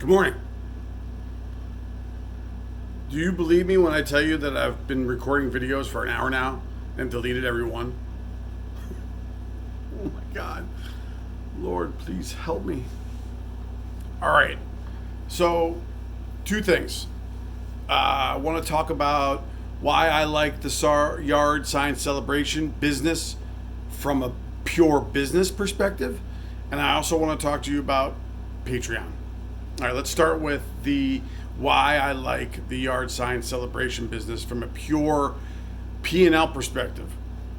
Good morning. Do you believe me when I tell you that I've been recording videos for an hour now and deleted every one? Oh my God. Lord, please help me. All right. So, two things. I want to talk about why I like the yard sign celebration business from a pure business perspective. And I also want to talk to you about Patreon. All right, let's start with the why I like the yard sign celebration business from a pure P&L perspective.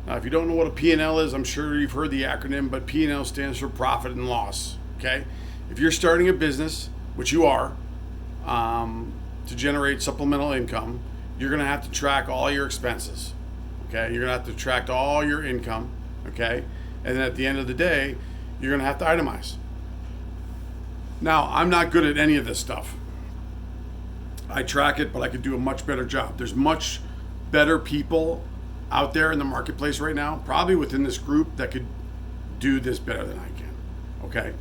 Now, if you don't know what a P&L is, I'm sure you've heard the acronym, but P&L stands for profit and loss. Okay, if you're starting a business, which you are, to generate supplemental income, you're going to have to track all your expenses. Okay, you're going to have to track all your income. Okay, and then at the end of the day, you're going to have to itemize. Now, I'm not good at any of this stuff. I track it, but I could do a much better job. There's much better people out there in the marketplace right now, probably within this group, that could do this better than I can. Okay?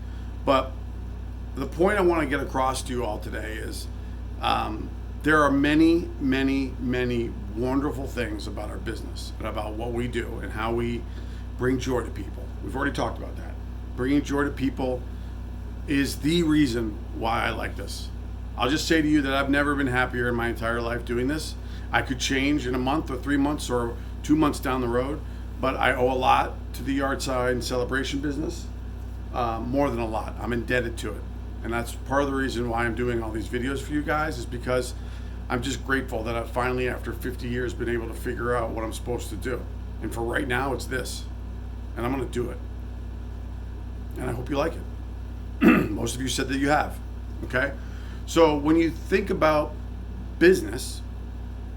But the point I want to get across to you all today is there are many, many, many wonderful things about our business and about what we do and how we bring joy to people. We've already talked about that. Bringing joy to people is the reason why I like this. I'll just say to you that I've never been happier in my entire life doing this. I could change in a month or 3 months or 2 months down the road, but I owe a lot to the yard sign celebration business, more than a lot. I'm indebted to it. And that's part of the reason why I'm doing all these videos for you guys, is because I'm just grateful that I've finally, after 50 years, been able to figure out what I'm supposed to do. And for right now, it's this. And I'm going to do it. And I hope you like it. Most of you said that you have. Okay? So when you think about business,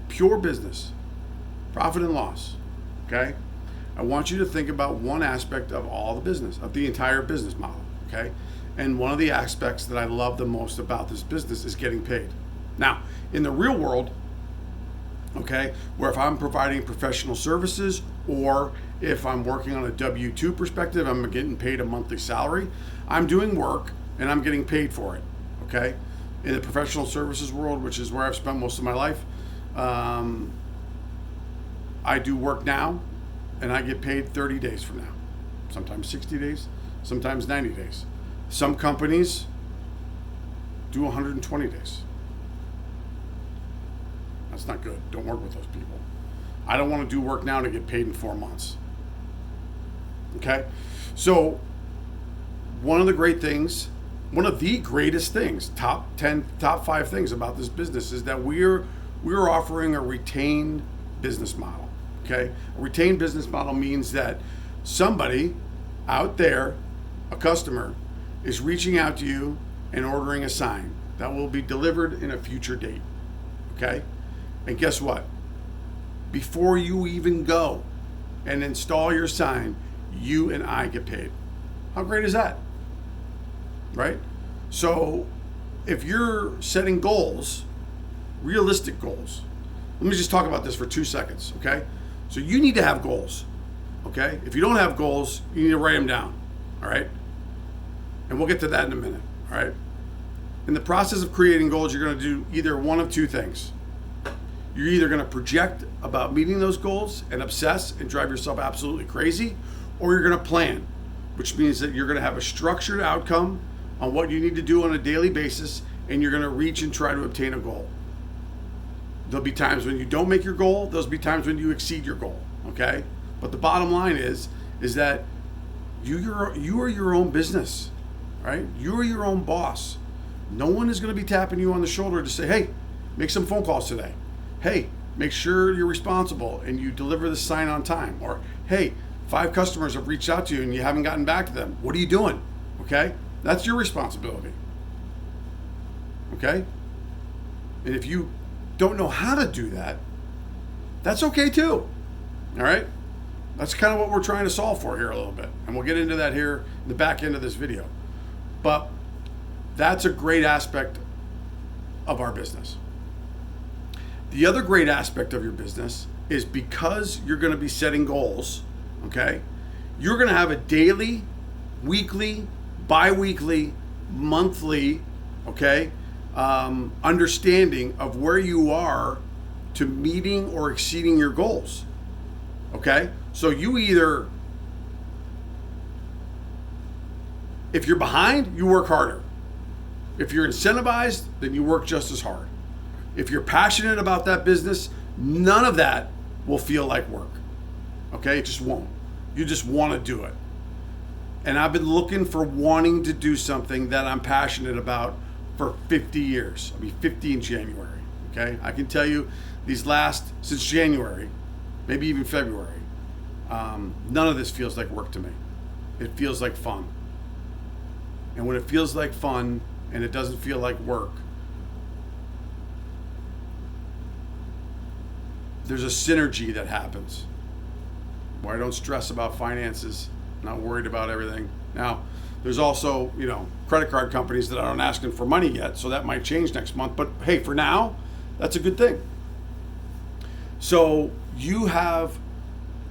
pure business, profit and loss, okay? I want you to think about one aspect of all the business, of the entire business model, okay? And one of the aspects that I love the most about this business is getting paid. Now, in the real world, okay, where if I'm providing professional services or if I'm working on a W-2 perspective, I'm getting paid a monthly salary, I'm doing work and I'm getting paid for it, okay? In the professional services world, which is where I've spent most of my life, I do work now and I get paid 30 days from now, sometimes 60 days, sometimes 90 days. Some companies do 120 days. That's not good. Don't work with those people. I don't want to do work now to get paid in 4 months. Okay? So, one of the greatest things, top 5 things about this business is that we're offering a retained business model. Okay? A retained business model means that somebody out there, a customer, is reaching out to you and ordering a sign that will be delivered in a future date. Okay? And guess what? Before you even go and install your sign, you and I get paid. How great is that? Right? So if you're setting goals, realistic goals, let me just talk about this for 2 seconds, okay? So you need to have goals, okay? If you don't have goals, you need to write them down, all right? And we'll get to that in a minute, all right? In the process of creating goals, you're going to do either one of two things. You're either going to project about meeting those goals and obsess and drive yourself absolutely crazy, or you're going to plan, which means that you're going to have a structured outcome on what you need to do on a daily basis, and you're going to reach and try to obtain a goal. There'll be times when you don't make your goal. There'll be times when you exceed your goal, okay? But the bottom line is that you are your own business, right? You are your own boss. No one is going to be tapping you on the shoulder to say, hey, make some phone calls today. Hey, make sure you're responsible and you deliver the sign on time. Or, hey, 5 customers have reached out to you and you haven't gotten back to them. What are you doing? Okay? That's your responsibility. Okay? And if you don't know how to do that, that's okay too. All right? That's kind of what we're trying to solve for here a little bit. And we'll get into that here in the back end of this video. But that's a great aspect of our business. The other great aspect of your business is because you're going to be setting goals, okay? You're going to have a daily, weekly, bi-weekly, monthly okay? Understanding of where you are to meeting or exceeding your goals, okay? So you either, if you're behind, you work harder. If you're incentivized, then you work just as hard. If you're passionate about that business, none of that will feel like work, okay? It just won't. You just want to do it. And I've been looking for wanting to do something that I'm passionate about for 50 years. I'll be 50 in January, okay? I can tell you since January, maybe even February, none of this feels like work to me. It feels like fun. And when it feels like fun and it doesn't feel like work, there's a synergy that happens where I don't stress about finances, not worried about everything. Now, there's also, credit card companies that aren't asking for money yet, so that might change next month. But hey, for now, that's a good thing. So you have,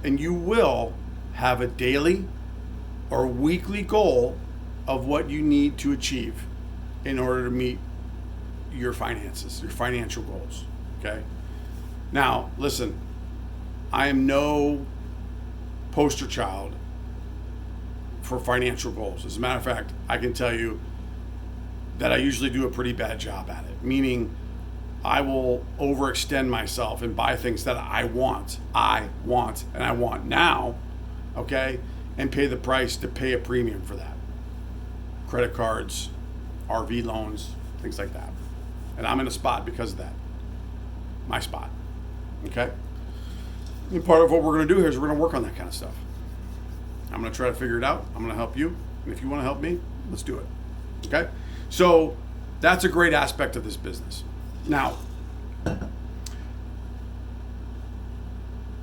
and you will have a daily or weekly goal of what you need to achieve in order to meet your finances, your financial goals, okay? Now, listen, I am no poster child for financial goals. As a matter of fact, I can tell you that I usually do a pretty bad job at it, meaning I will overextend myself and buy things that I want, and I want now, okay, and pay the price to pay a premium for that. Credit cards, RV loans, things like that. And I'm in a spot because of that. My spot, okay? And part of what we're gonna do here is we're gonna work on that kind of stuff. I'm gonna try to figure it out. I'm gonna help you. And if you wanna help me, let's do it, okay? So that's a great aspect of this business. Now,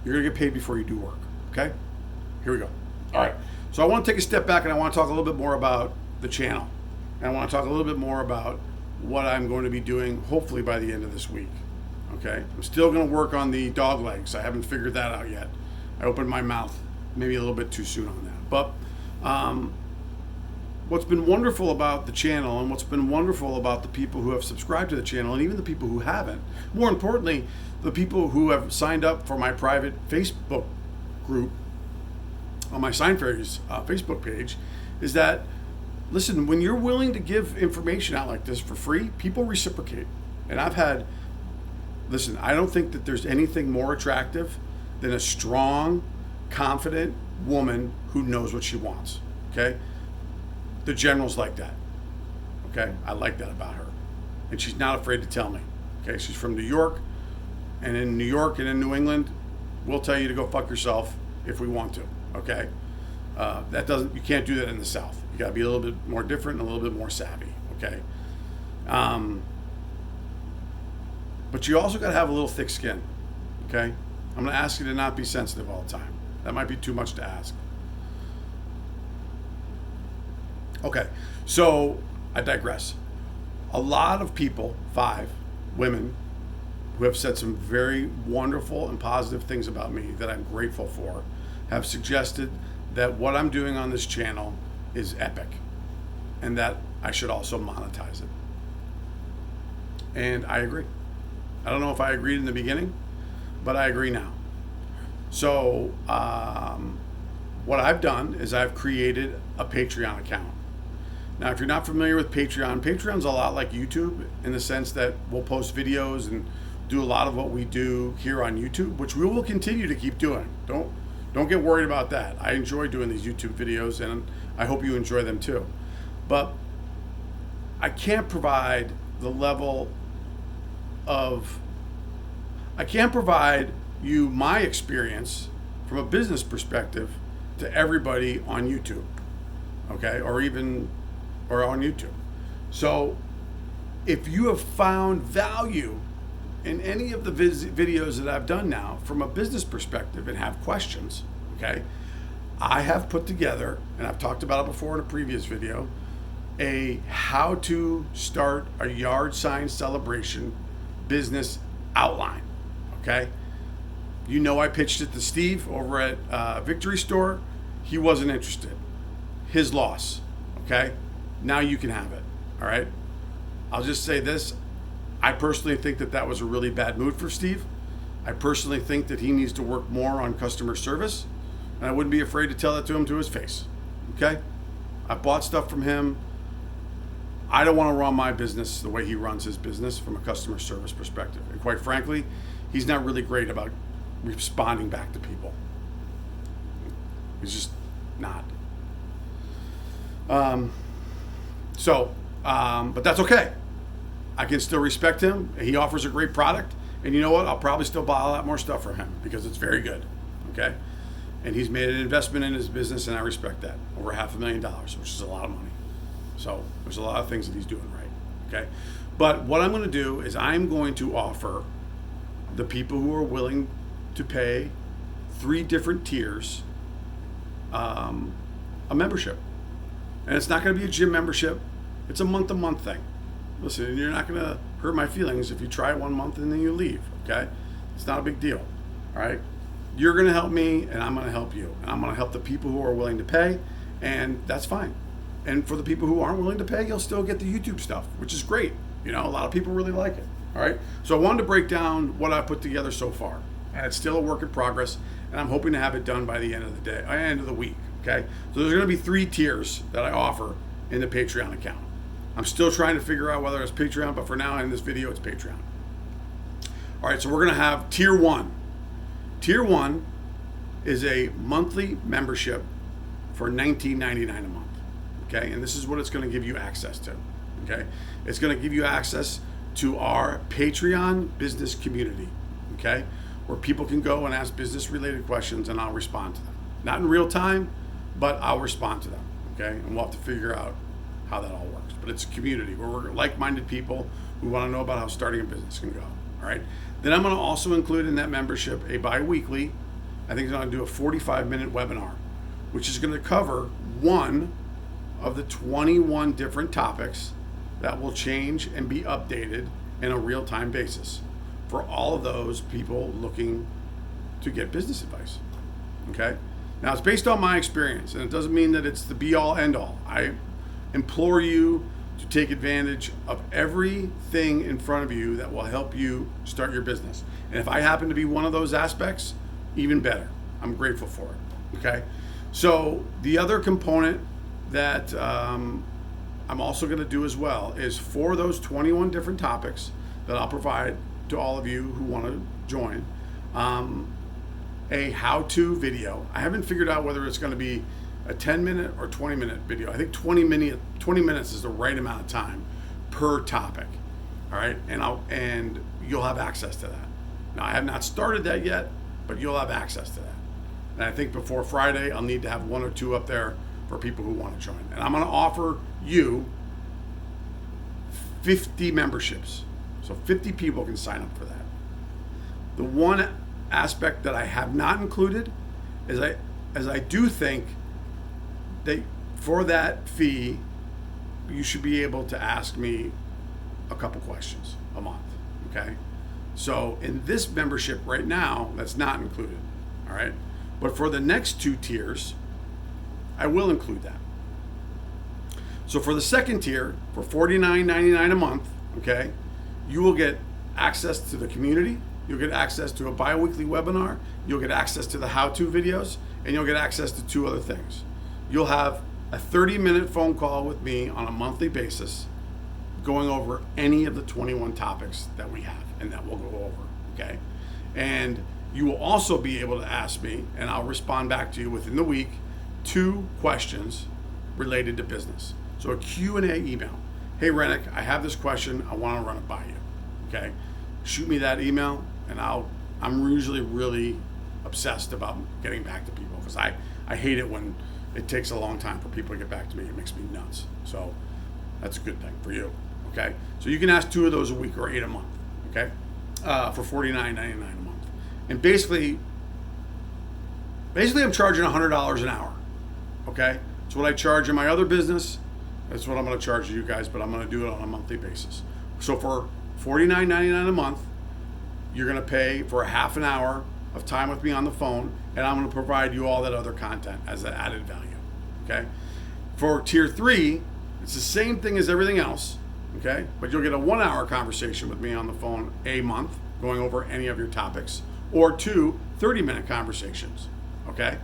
you're gonna get paid before you do work, okay? Here we go. All right, so I wanna take a step back and I wanna talk a little bit more about the channel. And I wanna talk a little bit more about what I'm going to be doing hopefully by the end of this week, okay? I'm still gonna work on the dog legs. I haven't figured that out yet. I opened my mouth maybe a little bit too soon on that. But what's been wonderful about the channel and what's been wonderful about the people who have subscribed to the channel and even the people who haven't, more importantly, the people who have signed up for my private Facebook group on my Fairies Facebook page, is that, listen, when you're willing to give information out like this for free, people reciprocate. And I don't think that there's anything more attractive than a strong, confident woman who knows what she wants, okay? The General's like that, okay? I like that about her. And she's not afraid to tell me, okay? She's from New York, and in New York and in New England, we'll tell you to go fuck yourself if we want to, okay? You can't do that in the South. You gotta be a little bit more different and a little bit more savvy, okay? But you also gotta have a little thick skin, okay? I'm gonna ask you to not be sensitive all the time. That might be too much to ask. Okay, so I digress. A lot of people, 5 women, who have said some very wonderful and positive things about me that I'm grateful for, have suggested that what I'm doing on this channel is epic and that I should also monetize it. And I agree. I don't know if I agreed in the beginning, but I agree now. So what I've done is I've created a Patreon account. Now, if you're not familiar with Patreon's a lot like YouTube in the sense that we'll post videos and do a lot of what we do here on YouTube, which we will continue to keep doing. Don't get worried about that. I enjoy doing these YouTube videos and I hope you enjoy them too. But I can't provide you my experience from a business perspective to everybody on YouTube, okay, or on YouTube. So if you have found value in any of the videos that I've done now from a business perspective and have questions, okay, I have put together, and I've talked about it before in a previous video, a how to start a yard sign celebration business outline, okay? You know, I pitched it to Steve over at Victory Store. He wasn't interested. His loss, okay? Now you can have it, all right? I'll just say this. I personally think that was a really bad move for Steve. I personally think that he needs to work more on customer service, and I wouldn't be afraid to tell that to him to his face. Okay? I bought stuff from him. I don't want to run my business the way he runs his business from a customer service perspective. And quite frankly, he's not really great about responding back to people. He's just not. But that's okay. I can still respect him. He offers a great product. And you know what? I'll probably still buy a lot more stuff from him because it's very good. Okay? And he's made an investment in his business, and I respect that. Over $500,000, which is a lot of money. So there's a lot of things that he's doing right. Okay? But what I'm going to do is I'm going to offer the people who are willing to pay 3 different tiers a membership. And it's not going to be a gym membership. It's a month-to-month thing. Listen, you're not going to hurt my feelings if you try it 1 month and then you leave, okay? It's not a big deal, all right? You're going to help me, and I'm going to help you. And I'm going to help the people who are willing to pay, and that's fine. And for the people who aren't willing to pay, you'll still get the YouTube stuff, which is great. You know, a lot of people really like it, all right? So I wanted to break down what I put together so far. And it's still a work in progress, and I'm hoping to have it done by the end of the day, end of the week, okay? So there's going to be 3 tiers that I offer in the Patreon account. I'm still trying to figure out whether it's Patreon, but for now in this video, it's Patreon. All right, so we're gonna have tier 1. Tier 1 is a monthly membership for $19.99 a month, okay? And this is what it's gonna give you access to, okay? It's gonna give you access to our Patreon business community, okay? Where people can go and ask business related questions and I'll respond to them. Not in real time, but I'll respond to them, okay? And we'll have to figure out how that all works. But it's a community where we're like-minded people who want to know about how starting a business can go. All right. Then I'm going to also include in that membership a bi-weekly, I think I'm going to do a 45-minute webinar, which is going to cover one of the 21 different topics that will change and be updated in a real-time basis for all of those people looking to get business advice. Okay. Now it's based on my experience, and it doesn't mean that it's the be-all, end-all. I implore you to take advantage of everything in front of you that will help you start your business. And if I happen to be one of those aspects, even better. I'm grateful for it. Okay. So the other component that I'm also going to do as well is for those 21 different topics that I'll provide to all of you who want to join, a how-to video. I haven't figured out whether it's going to be a 10-minute or 20-minute video. I think 20 minutes is the right amount of time per topic. All right, and you'll have access to that. Now I have not started that yet, but you'll have access to that. And I think before Friday, I'll need to have 1 or 2 up there for people who want to join. And I'm going to offer you 50 memberships, so 50 people can sign up for that. The one aspect that I have not included is I do think that for that fee, you should be able to ask me a couple questions a month, okay? So in this membership right now, that's not included, all right? But for the next 2 tiers, I will include that. So for the second tier, for $49.99 a month, okay, you will get access to the community, you'll get access to a bi-weekly webinar, you'll get access to the how-to videos, and you'll get access to 2 other things. You'll have a 30-minute phone call with me on a monthly basis going over any of the 21 topics that we have and that we'll go over, okay? And you will also be able to ask me, and I'll respond back to you within the week, 2 questions related to business. So a Q&A email. Hey, Rennick, I have this question. I want to run it by you, okay? Shoot me that email, and I'm usually really obsessed about getting back to people because I hate it when it takes a long time for people to get back to me. It makes me nuts. So that's a good thing for you, okay? So you can ask 2 of those a week or 8 a month, okay? For $49.99 a month. And basically I'm charging $100 an hour, okay? It's what I charge in my other business. That's what I'm going to charge you guys, but I'm going to do it on a monthly basis. So for $49.99 a month, you're going to pay for a half an hour of time with me on the phone, and I'm going to provide you all that other content as an added value, okay? For tier 3, it's the same thing as everything else, Okay? But you'll get a 1 hour conversation with me on the phone a month, going over any of your topics, or 2 30-minute conversations. Okay?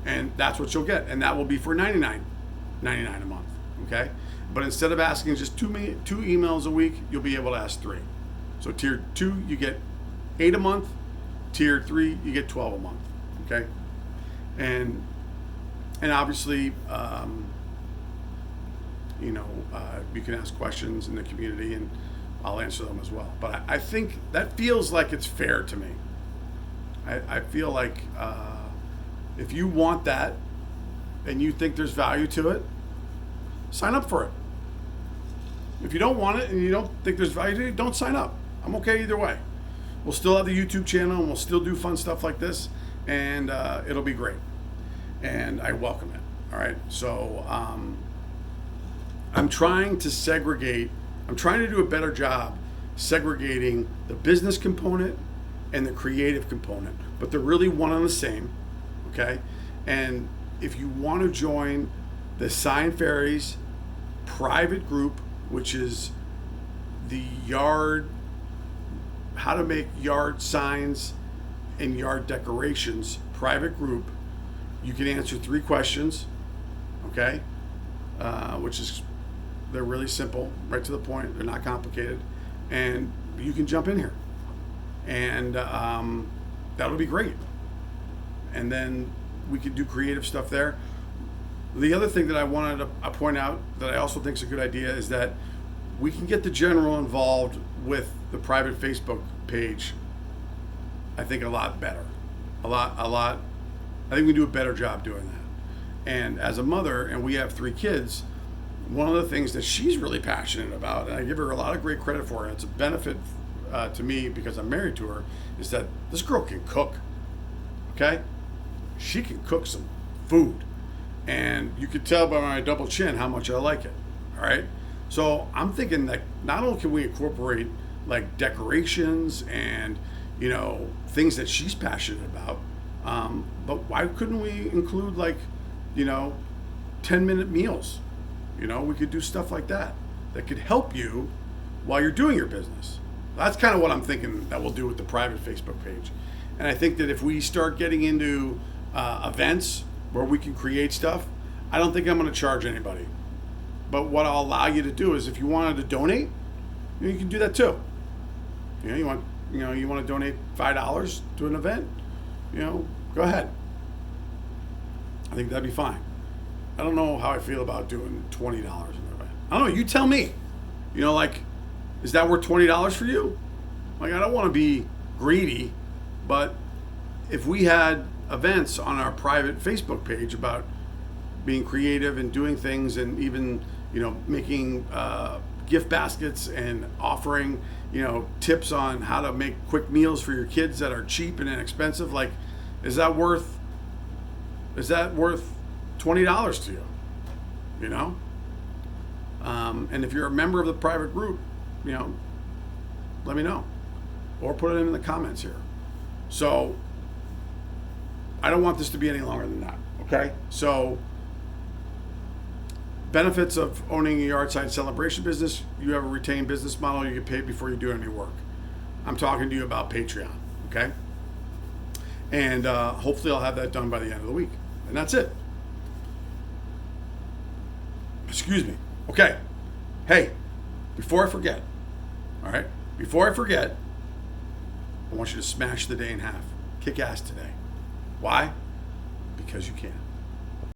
And that's what you'll get. And that will be for $99.99 a month. Okay? But instead of asking just two emails a week, you'll be able to ask 3. So tier 2, you get 8 a month. Tier 3, you get 12 a month. Okay? And obviously, you can ask questions in the community, and I'll answer them as well. But I think that feels like it's fair to me. I feel like if you want that and you think there's value to it, sign up for it. If you don't want it and you don't think there's value to it, don't sign up. I'm okay either way. We'll still have the YouTube channel, and we'll still do fun stuff like this, and it'll be great. And I welcome it. All right. So I'm trying to segregate. I'm trying to do a better job segregating the business component and the creative component, but they're really one and the same. Okay. And if you want to join the Sign Fairies private group, which is the how to make yard signs and yard decorations private group, you can answer 3 questions, okay? They're really simple, right to the point. They're not complicated, and you can jump in here, and that'll be great. And then we can do creative stuff there. The other thing that I wanted to point out that I also think is a good idea is that we can get the general involved with the private Facebook page. I think a lot better, a lot. I think we do a better job doing that. And as a mother, and we have 3 kids, one of the things that she's really passionate about, and I give her a lot of great credit for it, it's a benefit to me because I'm married to her, is that this girl can cook. Okay, she can cook some food, and you could tell by my double chin how much I like it. All right. So I'm thinking that not only can we incorporate like decorations and things that she's passionate about, but why couldn't we include 10-minute meals? We could do stuff like that could help you while you're doing your business. That's kind of what I'm thinking that we'll do with the private Facebook page. And I think that if we start getting into events where we can create stuff, I don't think I'm going to charge anybody. But what I'll allow you to do is, if you wanted to donate, you can do that too. You want to donate $5 to an event, go ahead. I think that'd be fine. I don't know how I feel about doing $20 an event. I don't know. You tell me. Is that worth $20 for you? I don't want to be greedy, but if we had events on our private Facebook page about being creative and doing things, and even making gift baskets and offering tips on how to make quick meals for your kids that are cheap and inexpensive, is that worth $20 to you? And if you're a member of the private group, let me know, or put it in the comments here. So I don't want this to be any longer than that. Okay, so benefits of owning a yard sign celebration business: you have a retained business model. You get paid before you do any work. I'm talking to you about Patreon, okay? And hopefully I'll have that done by the end of the week. And that's it. Excuse me. Okay. Hey, before I forget, all right? Before I forget, I want you to smash the day in half. Kick ass today. Why? Because you can.